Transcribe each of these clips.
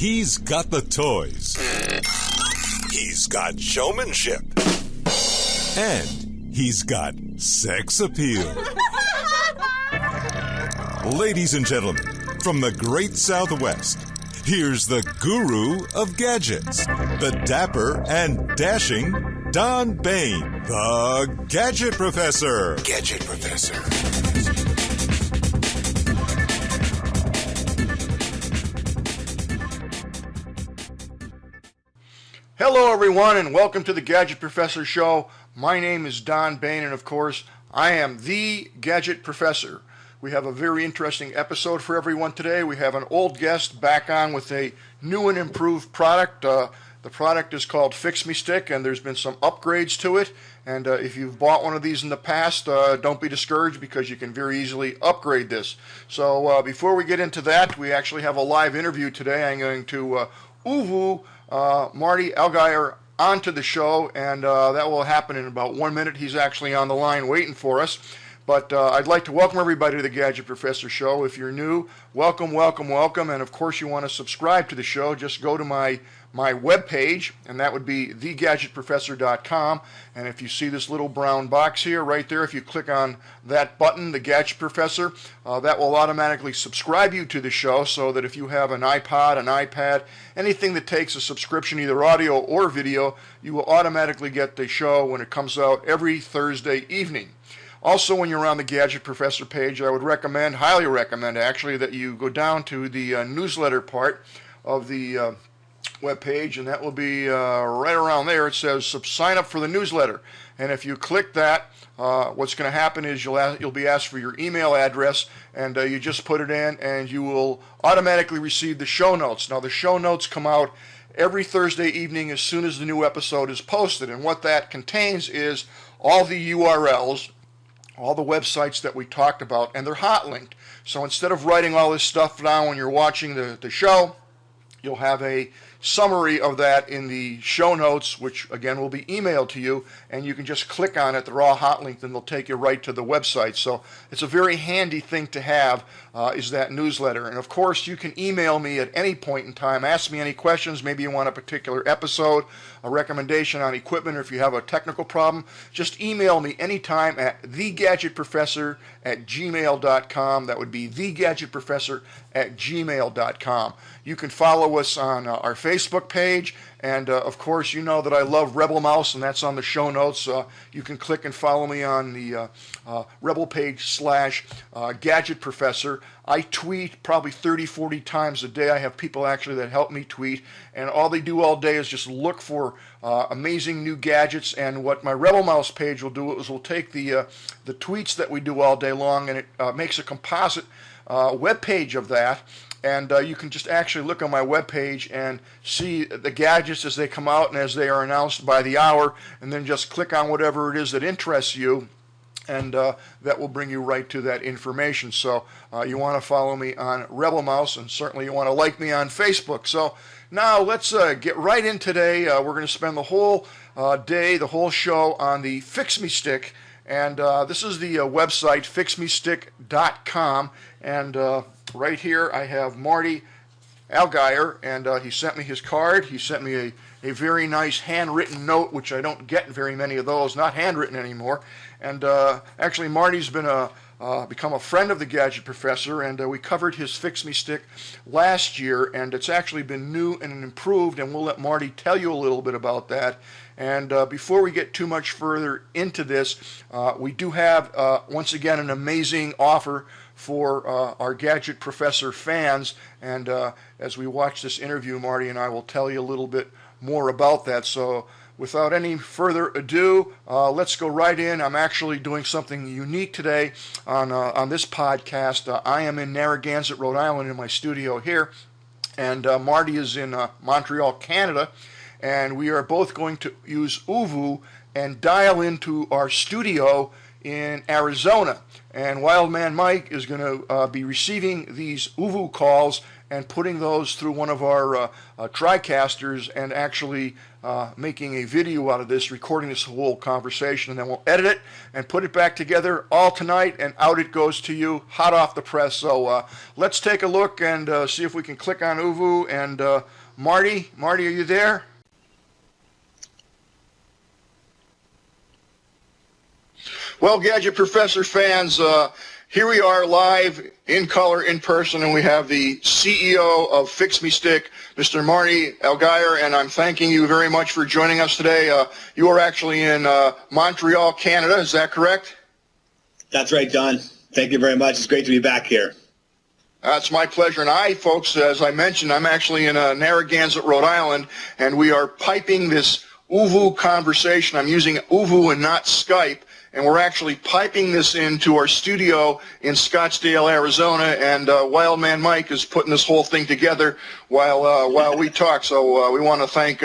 He's got the toys. He's got showmanship. And he's got sex appeal. Ladies and gentlemen, from the great Southwest, here's the guru of gadgets, the dapper and dashing Don Bain, the Gadget Professor. Gadget Professor. Hello everyone and welcome to the Gadget Professor Show. My name is Don Bain and of course I am the Gadget Professor. We have a very interesting episode for everyone today. We have an old guest back on with a new and improved product. The product is called FixMeStick and there's been some upgrades to it. And if you've bought one of these in the past, don't be discouraged because you can very easily upgrade this. So before we get into that, we actually have a live interview today. I'm going to Marty Allgaier onto the show, and that will happen in about 1 minute. He's actually on the line waiting for us. But I'd like to welcome everybody to the Gadget Professor Show. If you're new, welcome, welcome, welcome. And of course, you want to subscribe to the show, just go to my webpage, and that would be thegadgetprofessor.com. And if you see this little brown box here, right there, if you click on that button, the Gadget Professor, that will automatically subscribe you to the show so that if you have an iPod, an iPad, anything that takes a subscription, either audio or video, you will automatically get the show when it comes out every Thursday evening. Also, when you're on the Gadget Professor page, I would recommend, highly recommend actually, that you go down to the newsletter part of the web page, and that will be right around there. It says sign up for the newsletter, and if you click that, what's going to happen is you'll be asked for your email address, and you just put it in, and you will automatically receive the show notes. Now, the show notes come out every Thursday evening as soon as the new episode is posted, and what that contains is all the URLs, all the websites that we talked about, and they're hot linked. So instead of writing all this stuff down when you're watching the show, you'll have a summary of that in the show notes, which again will be emailed to you, and you can just click on it. They're all hot linked and they'll take you right to the website. So it's a very handy thing to have, is that newsletter. And of course, you can email me at any point in time. Ask me any questions. Maybe you want a particular episode, a recommendation on equipment, or if you have a technical problem, just email me anytime at thegadgetprofessor@gmail.com. That would be thegadgetprofessor@gmail.com. You can follow us on our Facebook page, and of course you know that I love Rebel Mouse, and that's on the show notes. You can click and follow me on the Rebel page / Gadget Professor. I tweet probably 30-40 times a day. I have people actually that help me tweet, and all they do all day is just look for amazing new gadgets. And what my Rebel Mouse page will do is we'll take the tweets that we do all day long, and it makes a composite web page of that. And you can just actually look on my webpage and see the gadgets as they come out and as they are announced by the hour, and then just click on whatever it is that interests you, and that will bring you right to that information. So you want to follow me on Rebel Mouse, and certainly you want to like me on Facebook. So now let's get right in today. We're going to spend the whole day, the whole show on the FixMeStick. And this is the website, FixMeStick.com. And right here I have Marty Allgaier, and he sent me his card. He sent me a very nice handwritten note, which I don't get very many of those, not handwritten anymore. And actually Marty's been become a friend of the Gadget Professor, and we covered his FixMeStick last year, and it's actually been new and improved, and we'll let Marty tell you a little bit about that. And before we get too much further into this, we do have, once again, an amazing offer for our Gadget Professor fans. And as we watch this interview, Marty and I will tell you a little bit more about that. So without any further ado, let's go right in. I'm actually doing something unique today on this podcast. I am in Narragansett, Rhode Island, in my studio here, and Marty is in Montreal, Canada. And we are both going to use Uvu and dial into our studio in Arizona. And Wildman Mike is going to be receiving these Uvu calls and putting those through one of our TriCasters and actually making a video out of this, recording this whole conversation, and then we'll edit it and put it back together all tonight, and out it goes to you, hot off the press. So let's take a look and see if we can click on uvu. And Marty, are you there? Well, Gadget Professor fans, here we are live in color, in person, and we have the CEO of FixMeStick, Mr. Marty Algier, and I'm thanking you very much for joining us today. You are actually in Montreal, Canada, is that correct? That's right, Don. Thank you very much. It's great to be back here. It's my pleasure. And folks, as I mentioned, I'm actually in Narragansett, Rhode Island, and we are piping this uvu conversation. I'm using uvu and not Skype. And we're actually piping this into our studio in Scottsdale, Arizona, and Wildman Mike is putting this whole thing together while we talk. So we want to thank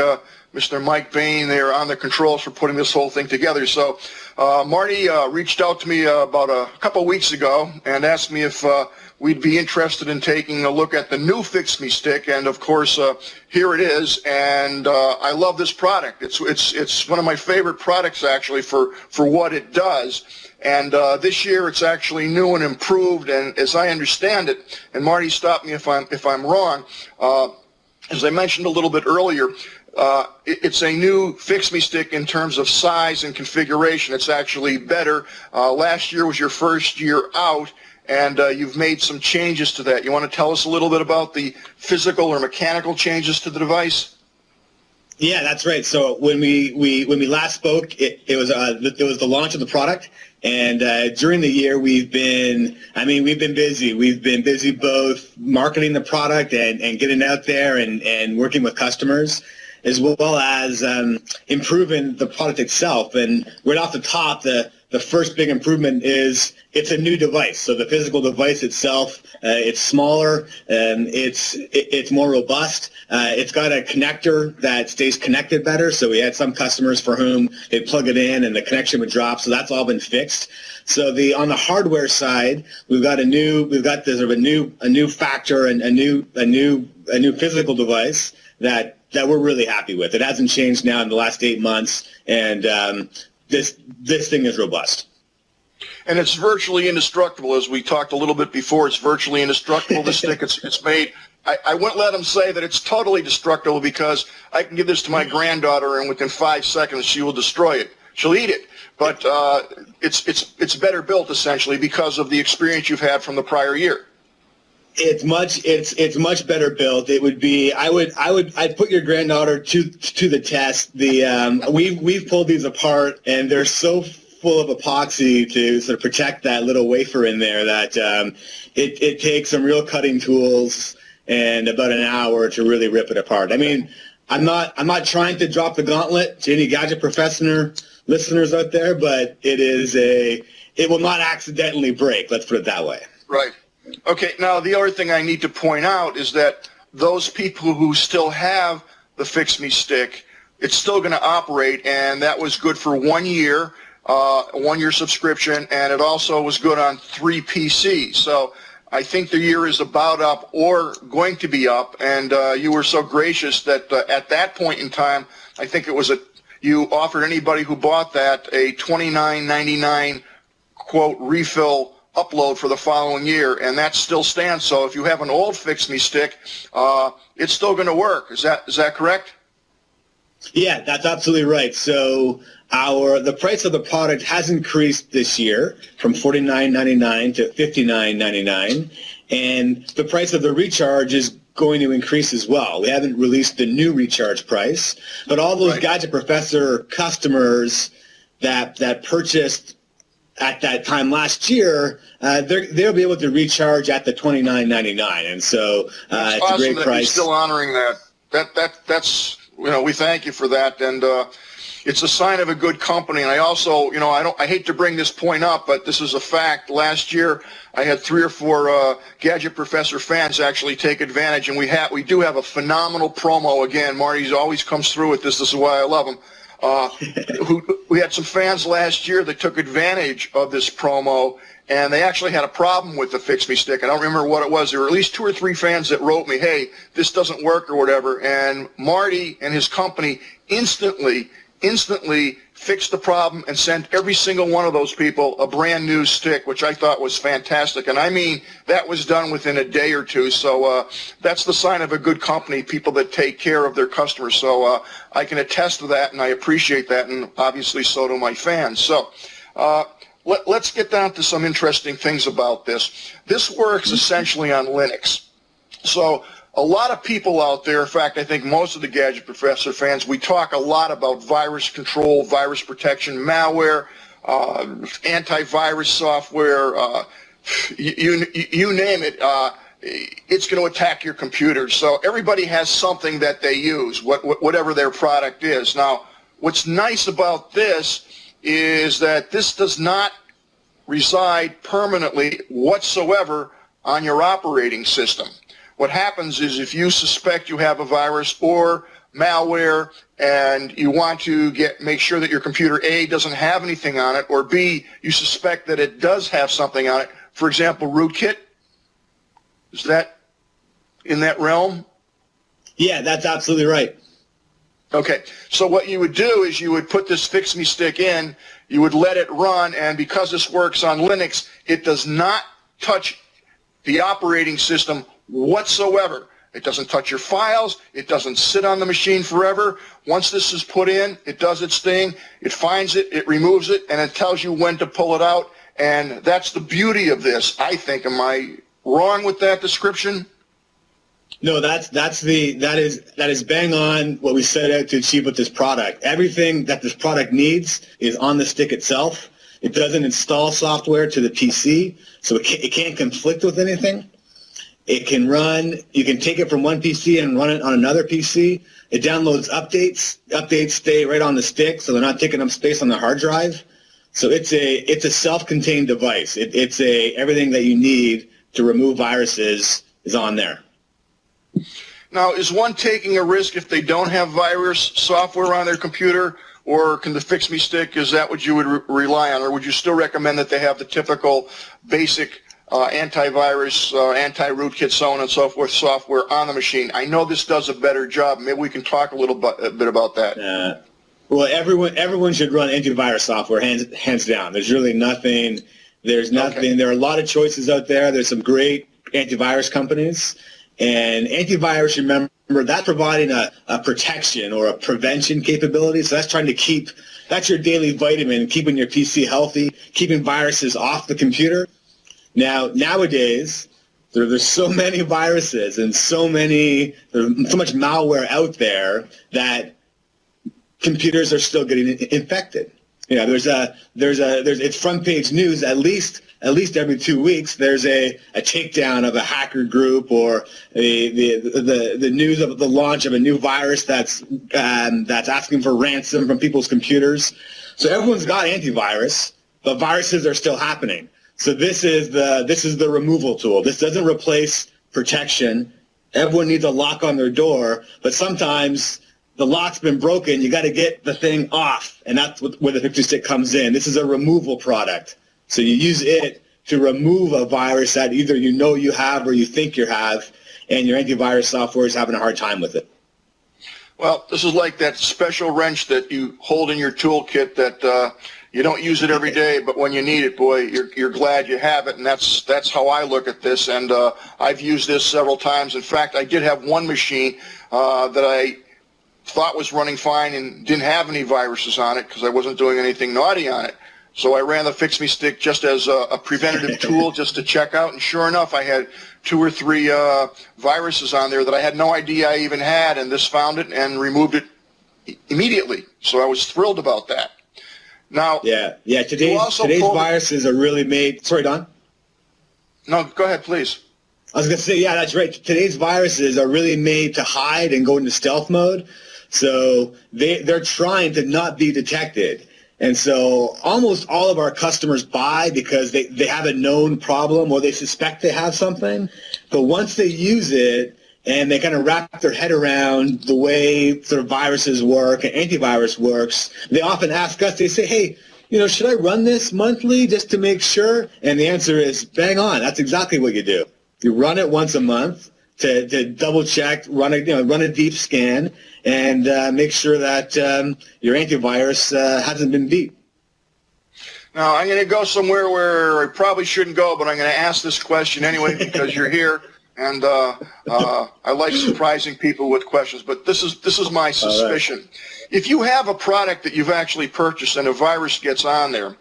Mr. Mike Bain there on the controls for putting this whole thing together. So Marty reached out to me about a couple weeks ago and asked me if we'd be interested in taking a look at the new FixMeStick, and of course here it is, and I love this product. It's one of my favorite products actually for what it does, and this year it's actually new and improved, and as I understand it, and Marty stopped me if I'm wrong, as I mentioned a little bit earlier, it's a new FixMeStick in terms of size and configuration. It's actually better. Last year was your first year out, and you've made some changes to that. You want to tell us a little bit about the physical or mechanical changes to the device? Yeah, that's right. So when we last spoke, it was the launch of the product, and during the year we've been busy. We've been busy both marketing the product and getting out there and working with customers, as well as improving the product itself. And right off the top, the first big improvement is it's a new device. So the physical device itself, it's smaller, it's more robust. It's got a connector that stays connected better. So we had some customers for whom they plug it in and the connection would drop. So that's all been fixed. So on the hardware side, we've got a new factor and a new physical device that we're really happy with. It hasn't changed now in the last 8 months, and this thing is robust. And it's virtually indestructible, as we talked a little bit before. It's virtually indestructible. This stick, it's made. I wouldn't let them say that it's totally destructible, because I can give this to my granddaughter, and within 5 seconds she will destroy it. She'll eat it. But it's better built essentially because of the experience you've had from the prior year. It's much better built. It would be I'd put your granddaughter to the test. We've pulled these apart, and they're so full of epoxy to sort of protect that little wafer in there that it takes some real cutting tools and about an hour to really rip it apart. I mean, I'm not trying to drop the gauntlet to any Gadget Professor listeners out there, but it will not accidentally break. Let's put it that way. Right. Okay, now the other thing I need to point out is that those people who still have the FixMeStick, it's still going to operate, and that was good for 1 year, 1 year subscription, and it also was good on 3 PCs. So I think the year is about up or going to be up, and you were so gracious that at that point in time, I think you offered anybody who bought that a $29.99 quote refill upload for the following year, and that still stands. So if you have an old FixMeStick, it's still going to work. Is that correct? Yeah, that's absolutely right. So the price of the product has increased this year from $49.99 to $59.99, and the price of the recharge is going to increase as well. We haven't released the new recharge price, but all those Gadget Professor customers that purchased at that time last year, they'll be able to recharge at the $29.99, and so it's awesome, a great price. You're still honoring that. That's we thank you for that, and it's a sign of a good company. And I also, I hate to bring this point up, but this is a fact. Last year, I had 3 or 4 Gadget Professor fans actually take advantage, and we do have a phenomenal promo. Again, Marty always comes through with this. This is why I love him. We had some fans last year that took advantage of this promo, and they actually had a problem with the FixMeStick. I don't remember what it was. There were at least 2 or 3 fans that wrote me, hey, this doesn't work or whatever, and Marty and his company instantly fixed the problem and sent every single one of those people a brand new stick, which I thought was fantastic. And I mean, that was done within a day or two. So that's the sign of a good company, people that take care of their customers. So I can attest to that, and I appreciate that, and obviously so do my fans. So let's get down to some interesting things about this. This works essentially on Linux. So a lot of people out there, in fact, I think most of the Gadget Professor fans, we talk a lot about virus control, virus protection, malware, antivirus software, you name it. It's going to attack your computer. So everybody has something that they use, whatever their product is. Now, what's nice about this is that this does not reside permanently whatsoever on your operating system. What happens is if you suspect you have a virus or malware and you want to make sure that your computer A doesn't have anything on it, or B, you suspect that it does have something on it, for example, rootkit, is that in that realm? Yeah, that's absolutely right. Okay, so what you would do is you would put this FixMeStick in, you would let it run, and because this works on Linux, it does not touch the operating system whatsoever. It doesn't touch your files. It doesn't sit on the machine forever. Once this is put in, it does its thing. It finds it, it removes it, and it tells you when to pull it out. And that's the beauty of this, I think. Am I wrong with that description? No, that is bang on what we set out to achieve with this product. Everything that this product needs is on the stick itself. It doesn't install software to the PC, so it can't conflict with anything. It can run, you can take it from one PC and run it on another PC. It downloads updates. Updates stay right on the stick, so they're not taking up space on the hard drive. So it's a self-contained device. Everything that you need to remove viruses is on there. Now, is one taking a risk if they don't have virus software on their computer, or can the FixMeStick, is that what you would rely on, or would you still recommend that they have the typical basic antivirus, anti-rootkit, so on and so forth software on the machine? I know this does a better job. Maybe we can talk a bit about that. Well, everyone should run antivirus software, hands down. There's really nothing. There's nothing. Okay. There are a lot of choices out there. There's some great antivirus companies. And antivirus, remember, that's providing a protection or a prevention capability. So that's trying to that's your daily vitamin, keeping your PC healthy, keeping viruses off the computer. Nowadays, there's so many viruses and so much malware out there that computers are still getting infected. You know, it's front page news at least every 2 weeks. There's a takedown of a hacker group, or the news of the launch of a new virus that's asking for ransom from people's computers. So everyone's got antivirus, but viruses are still happening. So this is the removal tool. This doesn't replace protection. Everyone needs a lock on their door, but sometimes the lock's been broken. You got to get the thing off, and that's where the FixMeStick comes in. This is a removal product. So you use it to remove a virus that either you have or you think you have, and your antivirus software is having a hard time with it. Well, this is like that special wrench that you hold in your toolkit that you don't use it every day, but when you need it, boy, you're glad you have it, and that's how I look at this. And I've used this several times. In fact, I did have one machine that I thought was running fine and didn't have any viruses on it because I wasn't doing anything naughty on it. So I ran the FixMeStick just as a preventative tool just to check out, and sure enough, I had 2 or 3 viruses on there that I had no idea I even had, and this found it and removed it immediately. So I was thrilled about that. Now, yeah. Today's viruses are really made. Sorry, Don. No, go ahead, please. I was going to say, yeah, that's right. Today's viruses are really made to hide and go into stealth mode. So they're trying to not be detected. And so almost all of our customers buy because they have a known problem or they suspect they have something. But once they use it and they kind of wrap their head around the way sort of viruses work and antivirus works, they often ask us, they say, hey, should I run this monthly just to make sure? And the answer is bang on. That's exactly what you do. You run it once a month to double check, run a deep scan, and make sure that your antivirus hasn't been beat. Now, I'm going to go somewhere where I probably shouldn't go, but I'm going to ask this question anyway because you're here, and I like surprising people with questions. But this is my suspicion. Right. If you have a product that you've actually purchased and a virus gets on there,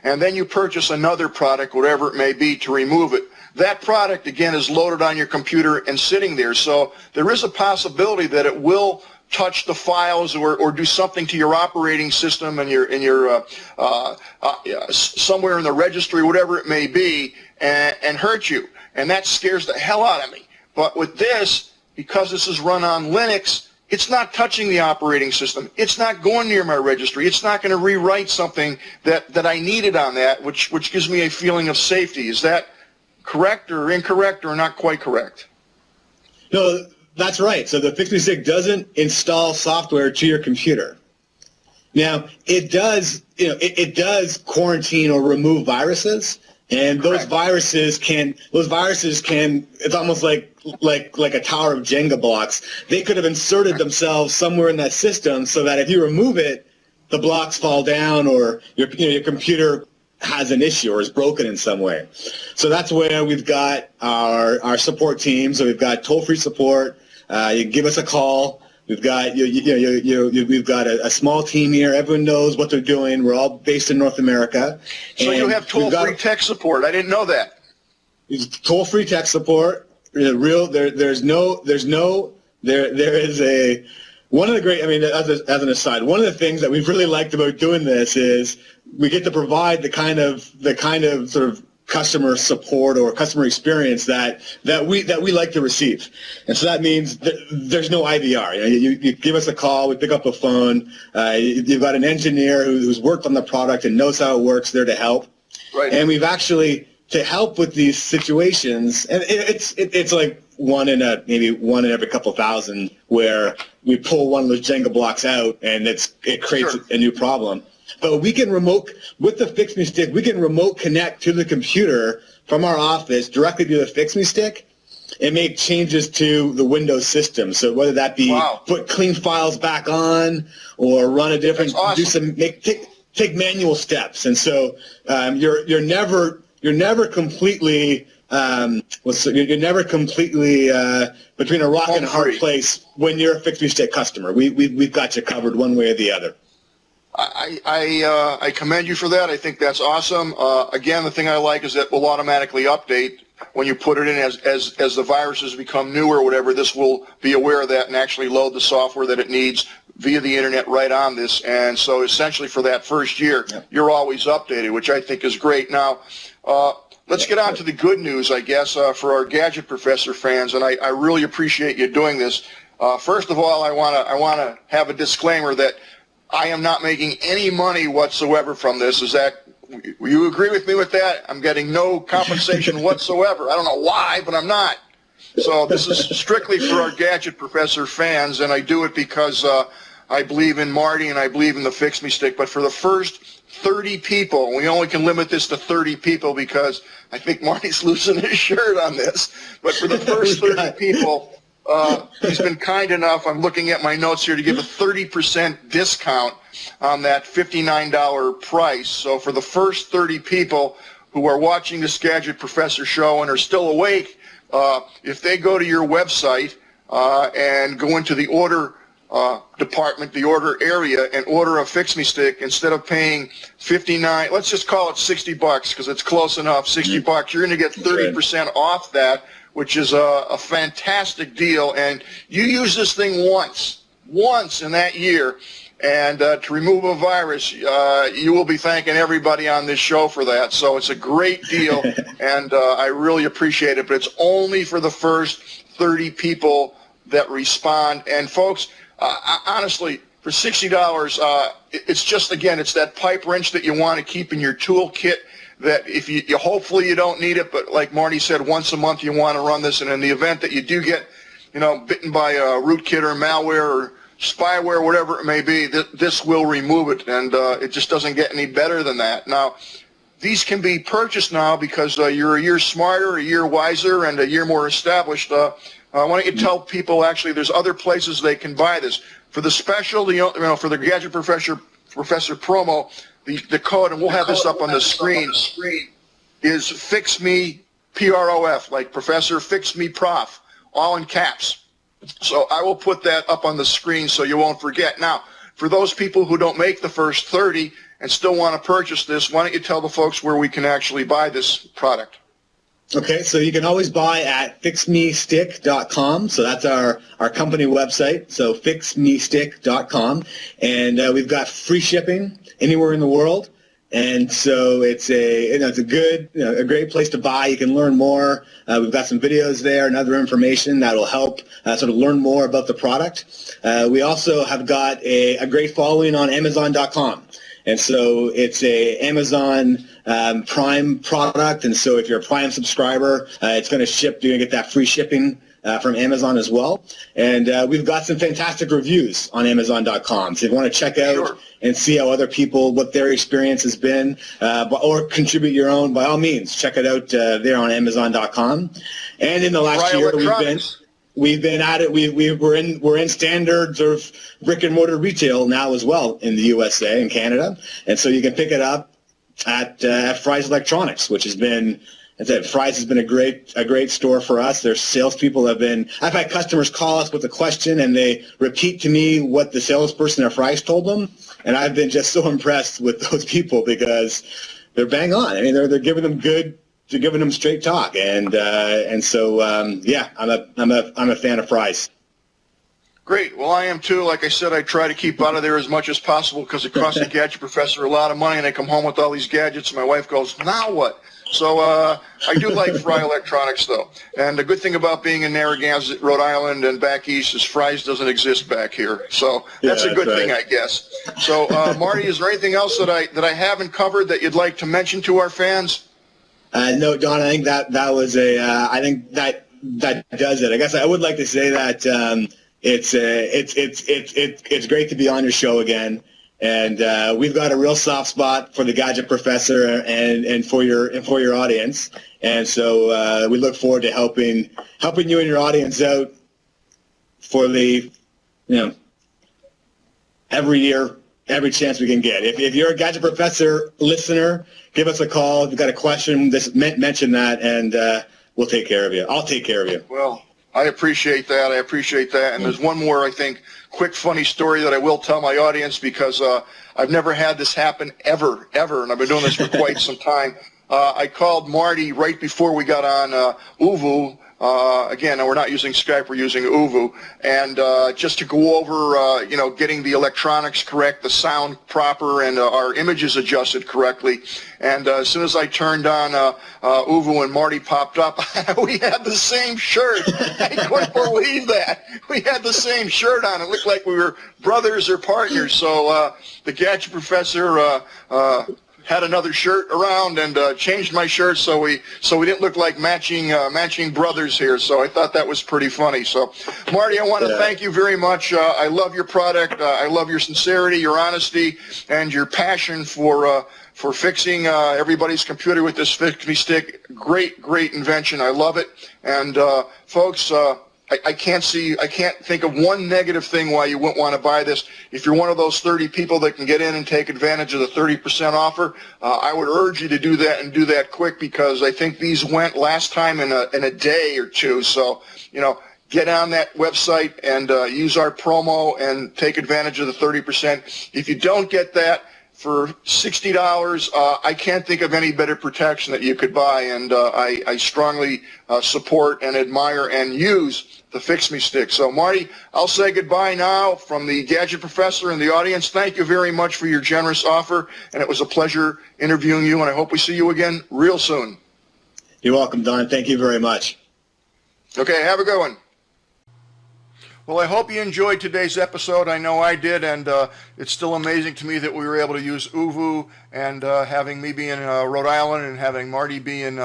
and then you purchase another product, whatever it may be, to remove it, that product, again, is loaded on your computer and sitting there. So there is a possibility that it will touch the files or do something to your operating system and your somewhere in the registry, whatever it may be, and hurt you. And that scares the hell out of me. But with this, because this is run on Linux, it's not touching the operating system. It's not going near my registry. It's not going to rewrite something that I needed on that, which gives me a feeling of safety. Is that correct or incorrect or not quite correct? No, that's right. So the FixMeStick doesn't install software to your computer. Now, it does, it does quarantine or remove viruses, and those viruses can, it's almost like a tower of Jenga blocks. They could have inserted themselves somewhere in that system so that if you remove it, the blocks fall down or your computer has an issue or is broken in some way. So that's where we've got our support team. So we've got toll-free support. You can give us a call. We've got we've got a small team here. Everyone knows what they're doing. We're all based in North America. So you have toll-free tech support. I didn't know that. Toll-free tech support. There is a one of the great. I mean, as an aside, one of the things that we've really liked about doing this is we get to provide the kind of sort of customer support or customer experience that we like to receive. And so that means there's no IVR. You give us a call, we pick up the phone. You've got an engineer who's worked on the product and knows how it works there to help. Right. And we've actually, to help with these situations, and it's like maybe one in every couple thousand where we pull one of those Jenga blocks out and it creates a new problem. But we can with the FixMeStick, we can remote connect to the computer from our office directly to the FixMeStick and make changes to the Windows system. So whether that be put clean files back on or run a different, take manual steps. And so you're never completely between a rock and a hard place when you're a FixMeStick customer. We've got you covered one way or the other. I commend you for that. I think that's awesome. Again, the thing I like is that will automatically update when you put it in as the viruses become newer or whatever. This will be aware of that and actually load the software that it needs via the internet right on this. And so essentially for that first year, you're always updated, which I think is great. Now, let's get on to the good news, I guess, for our Gadget Professor fans, and I really appreciate you doing this. First of all, I want to have a disclaimer that I am not making any money whatsoever from this. Will you agree with me with that? I'm getting no compensation whatsoever. I don't know why, but I'm not. So this is strictly for our Gadget Professor fans, and I do it because I believe in Marty and I believe in the FixMeStick. But for the first 30 people, we only can limit this to 30 people because I think Marty's losing his shirt on this. But for the first 30 people, he's been kind enough, I'm looking at my notes here, to give a 30% discount on that $59 price. So for the first 30 people who are watching this Gadget Professor show and are still awake, if they go to your website and go into the order department, the order area, and order a FixMeStick, instead of paying $59, let's just call it $60 because it's close enough, $60, you're going to get 30% off that, which is a fantastic deal. And you use this thing once in that year, and to remove a virus, you will be thanking everybody on this show for that. So it's a great deal, and I really appreciate it. But it's only for the first 30 people that respond. And folks, honestly, for $60, it's just, again, it's that pipe wrench that you want to keep in your toolkit, that if you hopefully you don't need it, but like Marty said, once a month you want to run this, and in the event that you do get, bitten by a rootkit or malware or spyware, whatever it may be, this will remove it, and it just doesn't get any better than that. Now, these can be purchased now because you're a year smarter, a year wiser, and a year more established. Why don't you tell people, actually, there's other places they can buy this. For the special, for the Gadget Professor promo, the code, and we'll have this up on the screen, is FixMe, P-R-O-F, like Professor, FixMe Prof, all in caps. So I will put that up on the screen so you won't forget. Now, for those people who don't make the first 30 and still want to purchase this, why don't you tell the folks where we can actually buy this product? Okay, so you can always buy at FixMeStick.com. So that's our company website. So FixMeStick.com, and we've got free shipping anywhere in the world. And so it's a great place to buy. You can learn more. We've got some videos there and other information that will help sort of learn more about the product. We also have got a great following on Amazon.com. And so it's a Amazon Prime product, and so if you're a Prime subscriber, it's going to ship. You're going to get that free shipping from Amazon as well. And we've got some fantastic reviews on Amazon.com. So if you want to check out and see how other people, what their experience has been, or contribute your own, by all means, check it out there on Amazon.com. And in the last year, we've been at it. We're in standards of brick and mortar retail now as well in the USA and Canada, and so you can pick it up at Fry's Electronics, which has been, as I said, Fry's has been a great store for us. Their salespeople I've had customers call us with a question and they repeat to me what the salesperson at Fry's told them, and I've been just so impressed with those people because they're bang on. I mean, they're giving them good. To giving them straight talk, and so I'm a fan of Fry's. Great. Well, I am too. Like I said, I try to keep out of there as much as possible because it costs the Gadget Professor a lot of money, and I come home with all these gadgets, and my wife goes, "Now what?" So I do like Fry Electronics, though. And the good thing about being in Narragansett, Rhode Island, and back east is Fry's doesn't exist back here. So that's a good thing, I guess. So Marty, is there anything else that I haven't covered that you'd like to mention to our fans? No, Don. I think that was I think that does it. I guess I would like to say that it's great to be on your show again, and we've got a real soft spot for the Gadget Professor and for your audience, and so we look forward to helping you and your audience out for the every year. Every chance we can get. If you're a Gadget Professor listener, give us a call. If you've got a question, just mention that, and we'll take care of you. I'll take care of you. Well, I appreciate that. And there's one more, I think, quick, funny story that I will tell my audience because I've never had this happen ever, and I've been doing this for quite some time. I called Marty right before we got on Uvu. Again, we're not using Skype, we're using Uvu, and just to go over, getting the electronics correct, the sound proper, and our images adjusted correctly. And as soon as I turned on Uvu and Marty popped up, we had the same shirt. I couldn't believe that. We had the same shirt on. It looked like we were brothers or partners. So the Gadget Professor had another shirt around and changed my shirt so we didn't look like matching brothers here. So I thought that was pretty funny. So Marty, I want to thank you very much. I love your product. I love your sincerity, your honesty, and your passion for fixing everybody's computer with this FixMeStick. Great invention. I love it. And folks, I can't think of one negative thing why you wouldn't want to buy this. If you're one of those 30 people that can get in and take advantage of the 30% offer, I would urge you to do that and do that quick because I think these went last time in a day or two. So, get on that website and use our promo and take advantage of the 30%. If you don't get that, for $60, I can't think of any better protection that you could buy, and I strongly support and admire and use the FixMeStick. So, Marty, I'll say goodbye now from the Gadget Professor and the audience. Thank you very much for your generous offer, and it was a pleasure interviewing you, and I hope we see you again real soon. You're welcome, Don. Thank you very much. Okay, have a good one. Well, I hope you enjoyed today's episode. I know I did, and it's still amazing to me that we were able to use Uvu, and having me be in Rhode Island and having Marty be in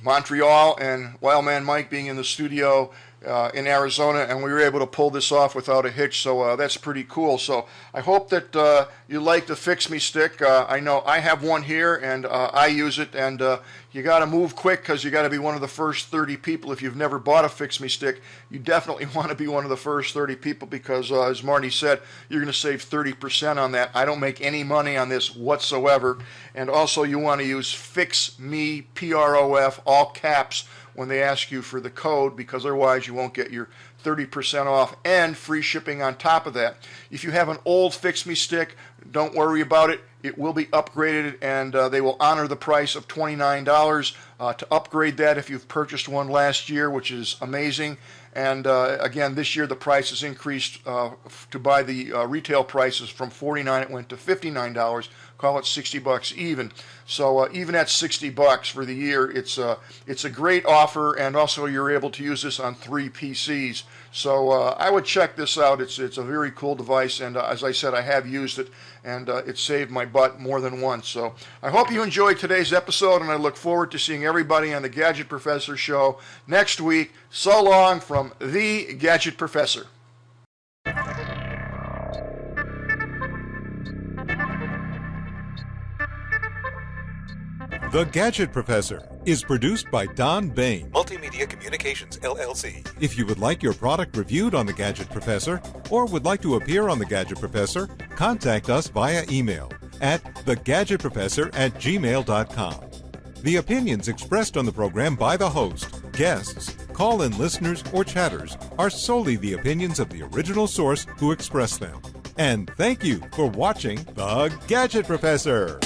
Montreal and Wildman Mike being in the studio in Arizona, and we were able to pull this off without a hitch, so that's pretty cool. So I hope that you like the FixMeStick. I know I have one here, and I use it, and you got to move quick because you got to be one of the first 30 people. If you've never bought a FixMeStick, you definitely want to be one of the first 30 people because, as Marty said, you're going to save 30% on that. I don't make any money on this whatsoever, and also you want to use FixMe, PROF, all caps, when they ask you for the code, because otherwise you won't get your 30% off and free shipping on top of that. If you have an old FixMeStick, don't worry about it. It will be upgraded, and they will honor the price of $29 to upgrade that if you've purchased one last year, which is amazing. And again, this year the price has increased to buy the retail prices from $49, it went to $59. Call it $60 even. So even at $60 for the year, it's a great offer, and also you're able to use this on 3 PCs. So I would check this out. It's a very cool device, and as I said, I have used it, and it saved my butt more than once. So I hope you enjoyed today's episode, and I look forward to seeing everybody on the Gadget Professor Show next week. So long from the Gadget Professor. The Gadget Professor is produced by Don Bain, Multimedia Communications, LLC. If you would like your product reviewed on The Gadget Professor or would like to appear on The Gadget Professor, contact us via email at thegadgetprofessor@gmail.com. The opinions expressed on the program by the host, guests, call-in listeners, or chatters are solely the opinions of the original source who expressed them. And thank you for watching The Gadget Professor.